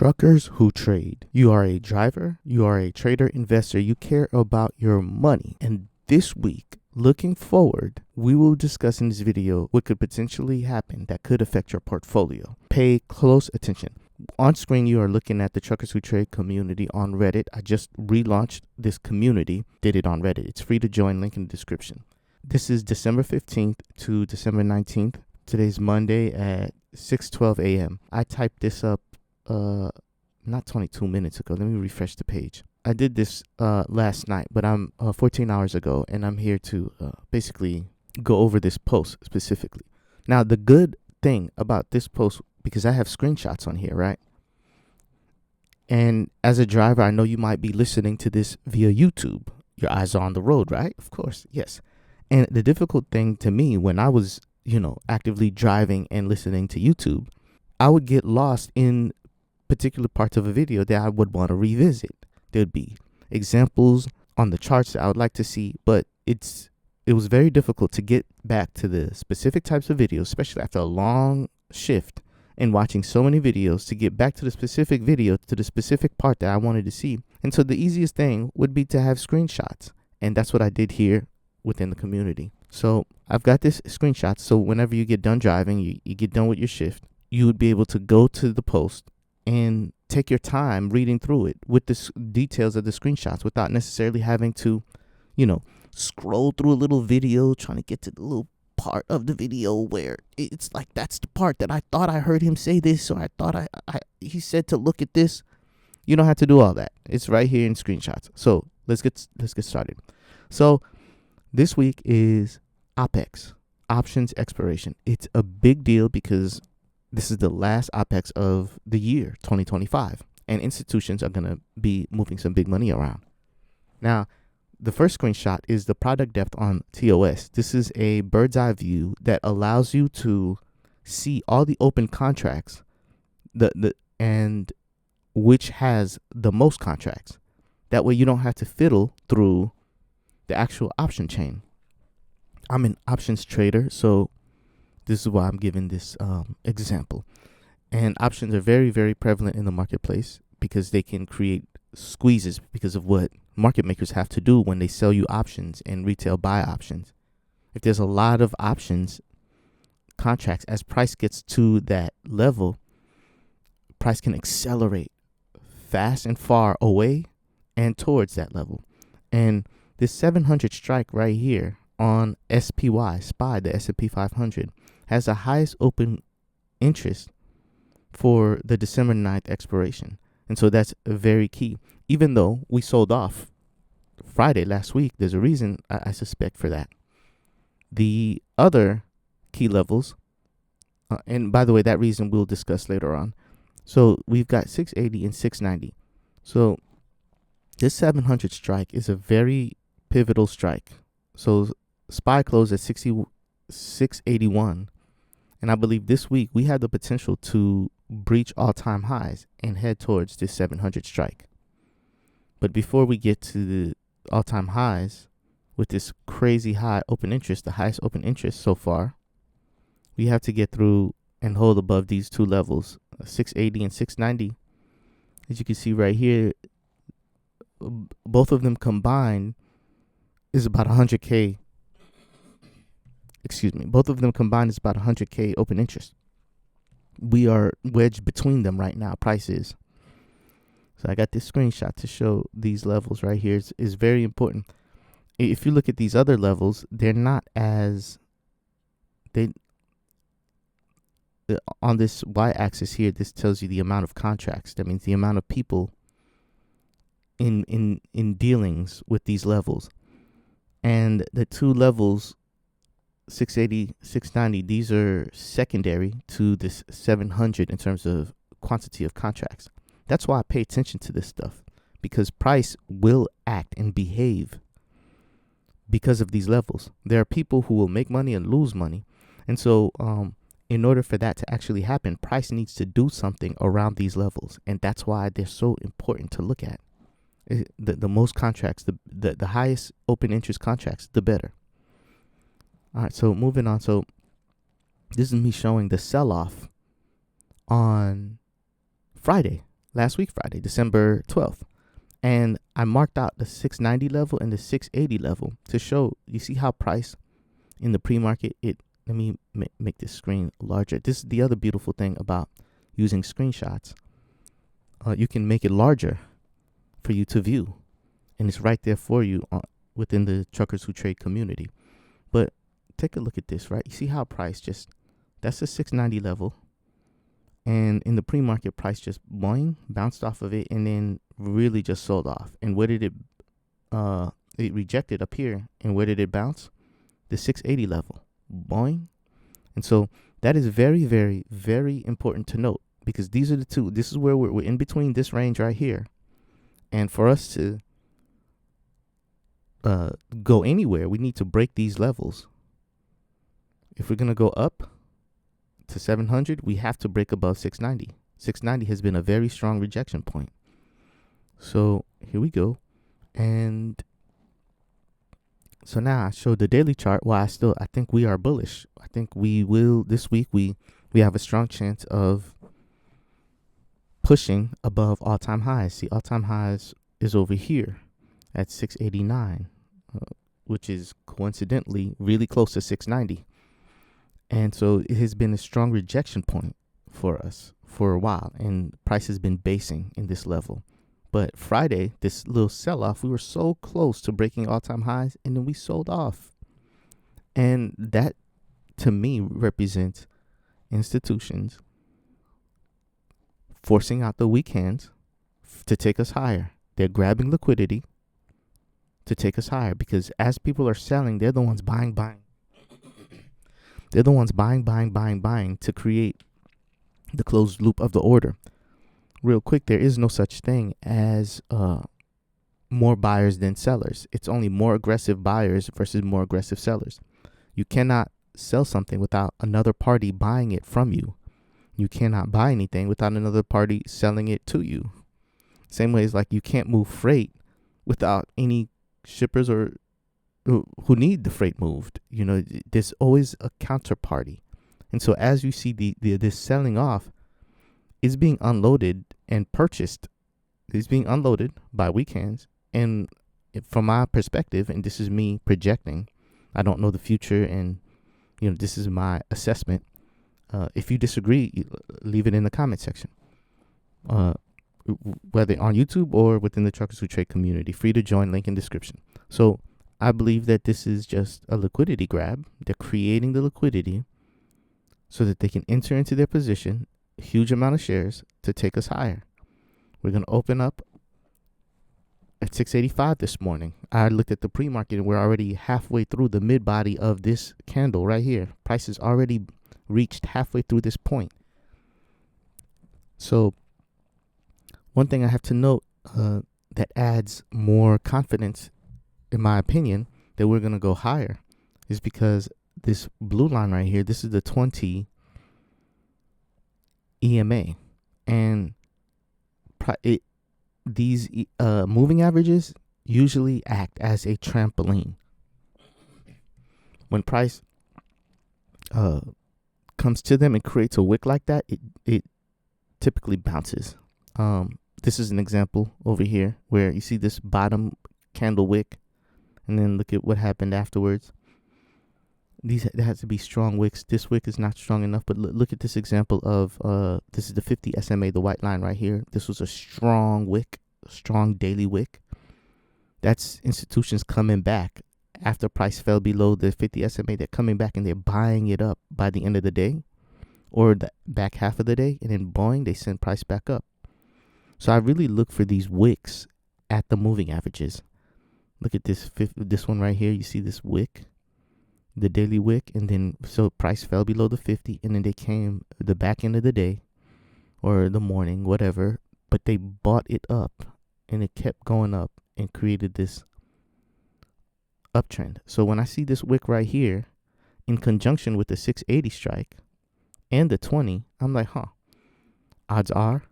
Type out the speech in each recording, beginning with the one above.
Truckers who trade. You are a driver, you are a trader, investor, you care about your money. And this week, looking forward, we will discuss in this video what could potentially happen that could affect your portfolio. Pay close attention. On screen, you are looking at the Truckers Who Trade community on Reddit. I just relaunched this community, did it on Reddit. It's free to join, link in the description. This is December 15th to December 19th. Today's Monday at 6:12 a.m. I typed this up not 22 minutes ago. Let me refresh the page. I did this last night, but I'm 14 hours ago, and I'm here to basically go over this post specifically. Now, the good thing about this post, because I have screenshots on here, right? And as a driver, I know you might be listening to this via YouTube. Your eyes are on the road, right? Of course, yes. And the difficult thing to me when I was, actively driving and listening to YouTube, I would get lost in particular parts of a video that I would want to revisit. There'd be examples on the charts that I would like to see, but it was very difficult to get back to the specific types of videos, especially after a long shift and watching so many videos, to get back to the specific video, to the specific part that I wanted to see. And so the easiest thing would be to have screenshots. And that's what I did here within the community. So I've got this screenshot. So whenever you get done driving, you get done with your shift, you would be able to go to the post and take your time reading through it with the details of the screenshots without necessarily having to, scroll through a little video, trying to get to the little part of the video where it's like, that's the part that I thought I heard him say this, or I thought he said to look at this. You don't have to do all that. It's right here in screenshots. So let's get started. So this week is OPEX, options expiration. It's a big deal because this is the last OPEX of the year, 2025, and institutions are going to be moving some big money around. Now, the first screenshot is the product depth on TOS. This is a bird's eye view that allows you to see all the open contracts and which has the most contracts. That way you don't have to fiddle through the actual option chain. I'm an options trader, so this is why I'm giving this example. And options are very, very prevalent in the marketplace because they can create squeezes because of what market makers have to do when they sell you options and retail buy options. If there's a lot of options contracts, as price gets to that level, price can accelerate fast and far away and towards that level. And this 700 strike right here on SPY, the S&P 500, has the highest open interest for the December 9th expiration. And so that's very key. Even though we sold off Friday last week, there's a reason I suspect for that. The other key levels, and by the way, that reason we'll discuss later on. So we've got 680 and 690. So this 700 strike is a very pivotal strike. So SPY closed at 681. And I believe this week we have the potential to breach all-time highs and head towards this 700 strike. But before we get to the all-time highs with this crazy high open interest, the highest open interest so far, we have to get through and hold above these two levels, 680 and 690. As you can see right here, both of them combined is about 100K. Both of them combined is about 100K open interest. We are wedged between them right now, price is. So I got this screenshot to show these levels right here. Is very important. If you look at these other levels, they're not as, on this y-axis here, this tells you the amount of contracts. That means the amount of people in dealings with these levels. And the two levels, 680, 690, these are secondary to this 700 in terms of quantity of contracts. That's why I pay attention to this stuff, because price will act and behave because of these levels. There are people who will make money and lose money. And so in order for that to actually happen, price needs to do something around these levels. And that's why they're so important to look at. The most contracts, the highest open interest contracts, the better. All right, so moving on. So this is me showing the sell-off on Friday. last week, Friday, December 12th. And I marked out the 690 level and the 680 level to show, you see how price in the pre-market, let me make this screen larger. This is the other beautiful thing about using screenshots. You can make it larger for you to view, and it's right there for you within the Truckers Who Trade community. But take a look at this, right? You see how price that's the 690 level, and in the pre-market, price just bounced off of it and then really just sold off. And where did it rejected up here, and where did it bounce? The 680 level. Boing. And so that is very, very, very important to note, because these are the two. This is where we're in between this range right here. And for us to go anywhere, we need to break these levels. If we're going to go up to 700, we have to break above 690. 690 has been a very strong rejection point. So here we go. And so now I showed the daily chart. Why I think we are bullish. I think we will this week. We have a strong chance of pushing above all-time highs. See, all-time highs is over here at 689, which is coincidentally really close to 690. And so it has been a strong rejection point for us for a while, and price has been basing in this level. But Friday, this little sell-off, we were so close to breaking all-time highs, and then we sold off. And that, to me, represents institutions forcing out the weak hands to take us higher. They're grabbing liquidity to take us higher, because as people are selling, they're the ones buying. They're the ones buying to create the closed loop of the order. Real quick, there is no such thing as more buyers than sellers. It's only more aggressive buyers versus more aggressive sellers. You cannot sell something without another party buying it from you. You cannot buy anything without another party selling it to you. Same way as like you can't move freight without any shippers or who need the freight moved. You know, there's always a counterparty. And so as you see this selling off, is being unloaded and purchased. It's being unloaded by weak hands. And from my perspective, and this is me projecting, I don't know the future, and this is my assessment. If you disagree, leave it in the comment section, whether on YouTube or within the Truckers Who Trade community. Free to join, link in description. So I believe that this is just a liquidity grab. They're creating the liquidity so that they can enter into their position, a huge amount of shares, to take us higher. We're going to open up at 685 this morning. I looked at the pre-market, and we're already halfway through the mid-body of this candle right here. Price has already reached halfway through this point. So one thing I have to note that adds more confidence, in my opinion, that we're going to go higher is because this blue line right here, this is the 20 EMA. And these moving averages usually act as a trampoline. When price comes to them and creates a wick like that, it typically bounces. This is an example over here where you see this bottom candle wick, and then look at what happened afterwards. There has to be strong wicks. This wick is not strong enough, but look at this example of this is the 50 SMA, the white line right here. This was a strong wick, a strong daily wick. That's institutions coming back after price fell below the 50 SMA. They're coming back and they're buying it up by the end of the day or the back half of the day, and then boing, they send price back up. So I really look for these wicks at the moving averages. Look at this one right here. You see this wick, the daily wick, and then so price fell below the 50, and then they came the back end of the day or the morning, whatever, but they bought it up, and it kept going up and created this uptrend. So when I see this wick right here in conjunction with the 680 strike and the 20, I'm like, odds are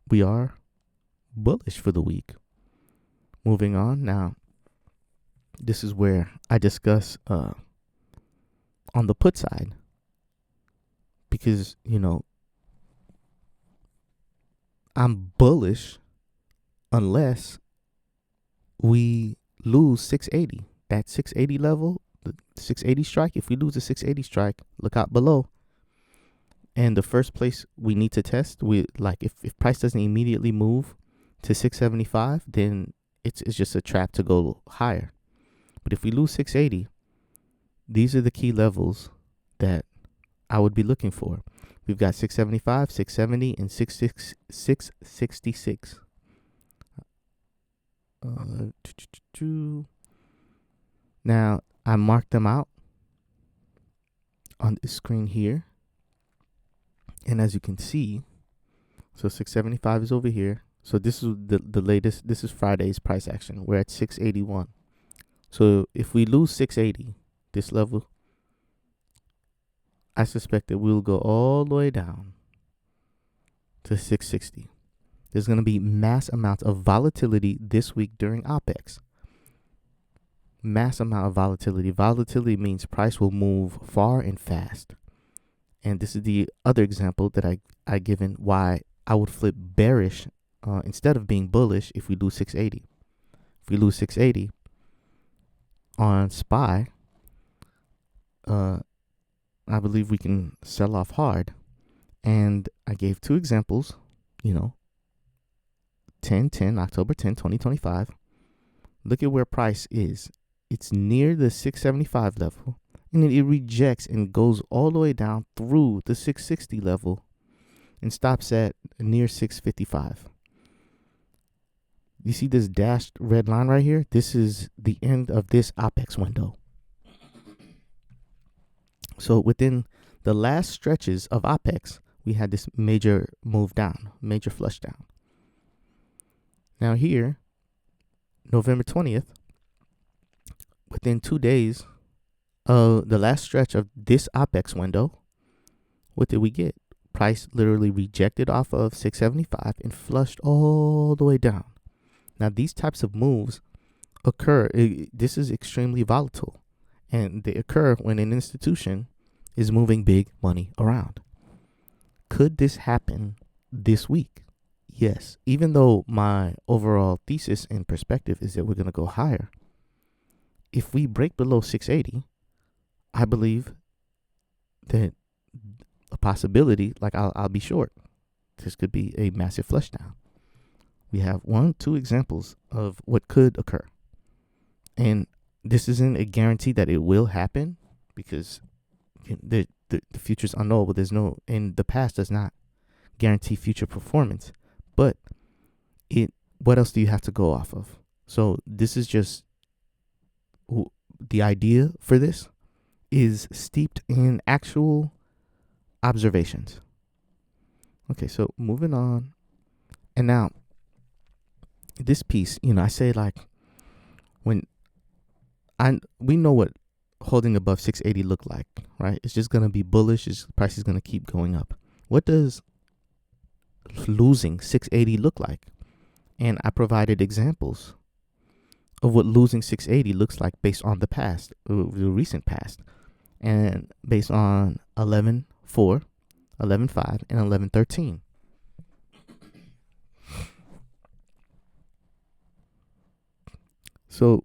we are bullish for the week. Moving on now, this is where I discuss on the put side, because I'm bullish unless we lose 680. That 680 level, the 680 strike, if we lose the 680 strike, look out below. And the first place we need to test, we like if price doesn't immediately move to 675, then it's just a trap to go higher. But if we lose 680, these are the key levels that I would be looking for. We've got 675, 670, and 666. Now, I marked them out on this screen here. And as you can see, so 675 is over here. So this is the latest. This is Friday's price action. We're at 681. So if we lose 680, this level, I suspect that we'll go all the way down to 660. There's going to be mass amounts of volatility this week during OPEX. Mass amount of volatility. Volatility means price will move far and fast. And this is the other example that I given why I would flip bearish instead of being bullish if we lose 680. If we lose 680 on SPY, I believe we can sell off hard. And I gave two examples, 10/10, October 10, 2025. Look at where price is. It's near the 675 level. And then it rejects and goes all the way down through the 660 level and stops at near 655. You see this dashed red line right here? This is the end of this OPEX window. So within the last stretches of OPEX, we had this major move down, major flush down. Now here, November 20th, within 2 days, the last stretch of this OPEX window, what did we get? Price literally rejected off of 675 and flushed all the way down. Now, these types of moves occur. This is extremely volatile, and they occur when an institution is moving big money around. Could this happen this week? Yes. Even though my overall thesis and perspective is that we're going to go higher, if we break below 680, I believe that a possibility, like I'll be short. This could be a massive flush down. We have 2 examples of what could occur. And this isn't a guarantee that it will happen because the future is unknowable. And the past does not guarantee future performance. But what else do you have to go off of? So this is just the idea for this is steeped in actual observations. Okay, so moving on. And now, this piece, I say like we know what holding above 680 look like, right? It's just going to be bullish. The price is going to keep going up. What does losing 680 look like? And I provided examples of what losing 680 looks like based on the past, the recent past, and based on 11.4, 11.5, and 11.13. So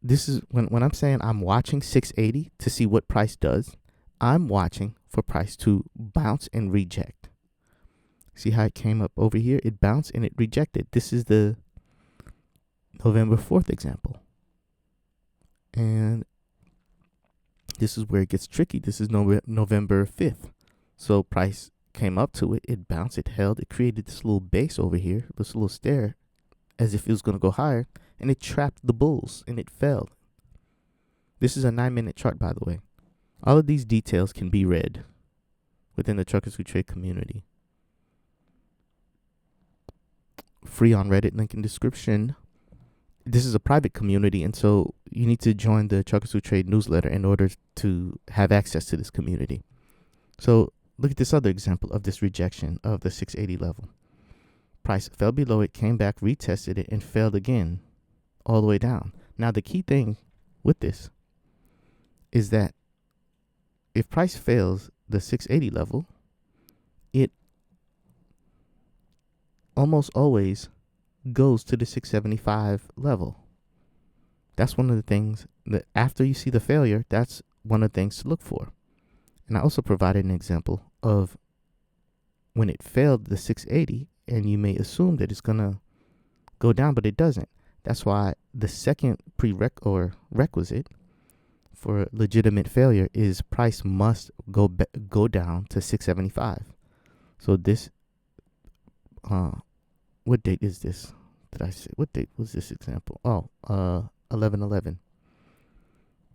this is when I'm saying I'm watching 680 to see what price does, I'm watching for price to bounce and reject. See how it came up over here? It bounced and it rejected. This is the November 4th example. And this is where it gets tricky. This is November 5th. So price came up to it. It bounced. It held. It created this little base over here, this little stair, as if it was going to go higher. And it trapped the bulls and it fell. This is a 9-minute chart, by the way. All of these details can be read within the Truckers Who Trade community. Free on Reddit, link in description. This is a private community, and so you need to join the Truckers Who Trade Newsletter in order to have access to this community. So look at this other example of this rejection of the 680 level. Price fell below it, came back, retested it, and failed again all the way down. Now, the key thing with this is that if price fails the 680 level, it almost always goes to the 675 level. That's one of the things that after you see the failure, that's one of the things to look for. And I also provided an example of when it failed the 680, and you may assume that it's going to go down, but it doesn't. That's why the second requisite for legitimate failure is price must go down to 675. So this, what date is this? Did I say, what date was this example? Oh, 11/11.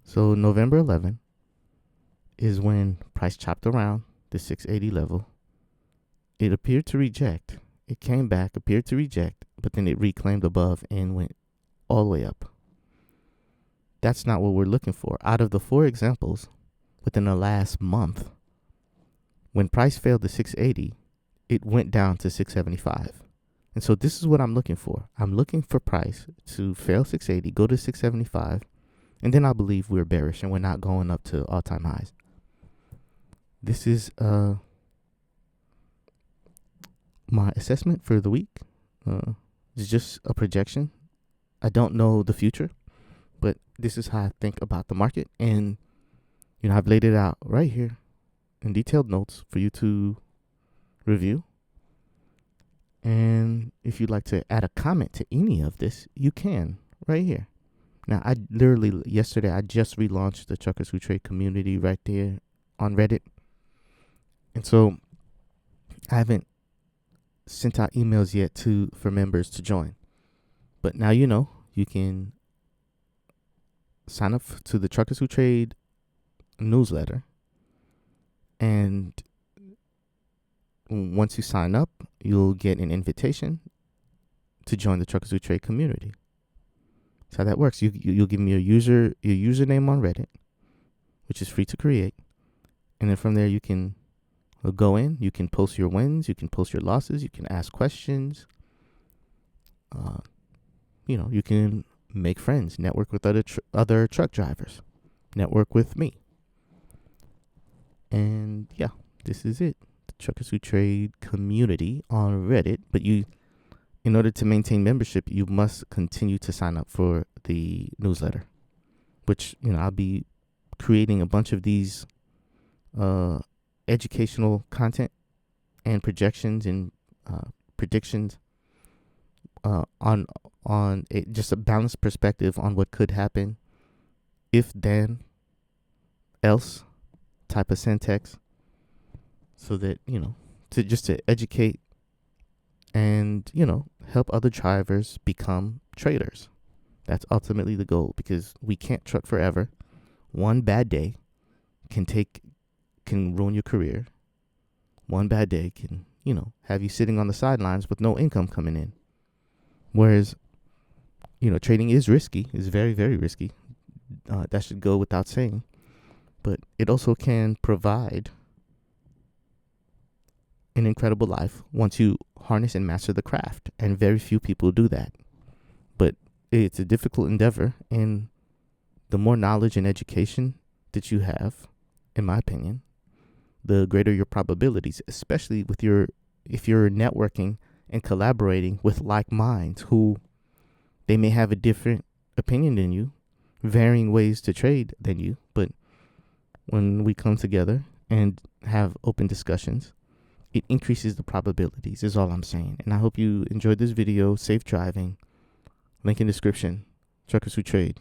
So November 11 is when price chopped around the 680 level. It appeared to reject. It came back, appeared to reject, but then it reclaimed above and went all the way up. That's not what we're looking for. Out of the 4 examples within the last month, when price failed the 680, it went down to 675. And so this is what I'm looking for. I'm looking for price to fail 680, go to 675, and then I believe we're bearish and we're not going up to all-time highs. This is my assessment for the week. It's just a projection. I don't know the future, but this is how I think about the market. And, I've laid it out right here in detailed notes for you to review. And if you'd like to add a comment to any of this, you can right here. Now, yesterday, I just relaunched the Truckers Who Trade Community right there on Reddit. And so I haven't sent out emails yet for members to join. But now you can sign up to the Truckers Who Trade Newsletter. And once you sign up, you'll get an invitation to join the Truckers Who Trade Community. That's how that works. You'll give me your username on Reddit, which is free to create. And then from there, you can go in. You can post your wins. You can post your losses. You can ask questions. You can make friends, network with other truck drivers, network with me. And yeah, this is it. The Truckers Who Trade Community on Reddit. But in order to maintain membership, you must continue to sign up for the newsletter, which, I'll be creating a bunch of these educational content and projections and predictions on just a balanced perspective on what could happen if then else type of syntax, so that to educate and help other drivers become traders. That's ultimately the goal, because we can't truck forever. One bad day can ruin your career. One bad day can have you sitting on the sidelines with no income coming in. Whereas, trading is risky, is very, very risky. That should go without saying. But it also can provide an incredible life once you harness and master the craft. And very few people do that. But it's a difficult endeavor. And the more knowledge and education that you have, in my opinion, the greater your probabilities, especially if you're networking and collaborating with like minds who they may have a different opinion than you, varying ways to trade than you. But when we come together and have open discussions, it increases the probabilities, is all I'm saying. And I hope you enjoyed this video. Safe driving. Link in description. Truckers Who Trade.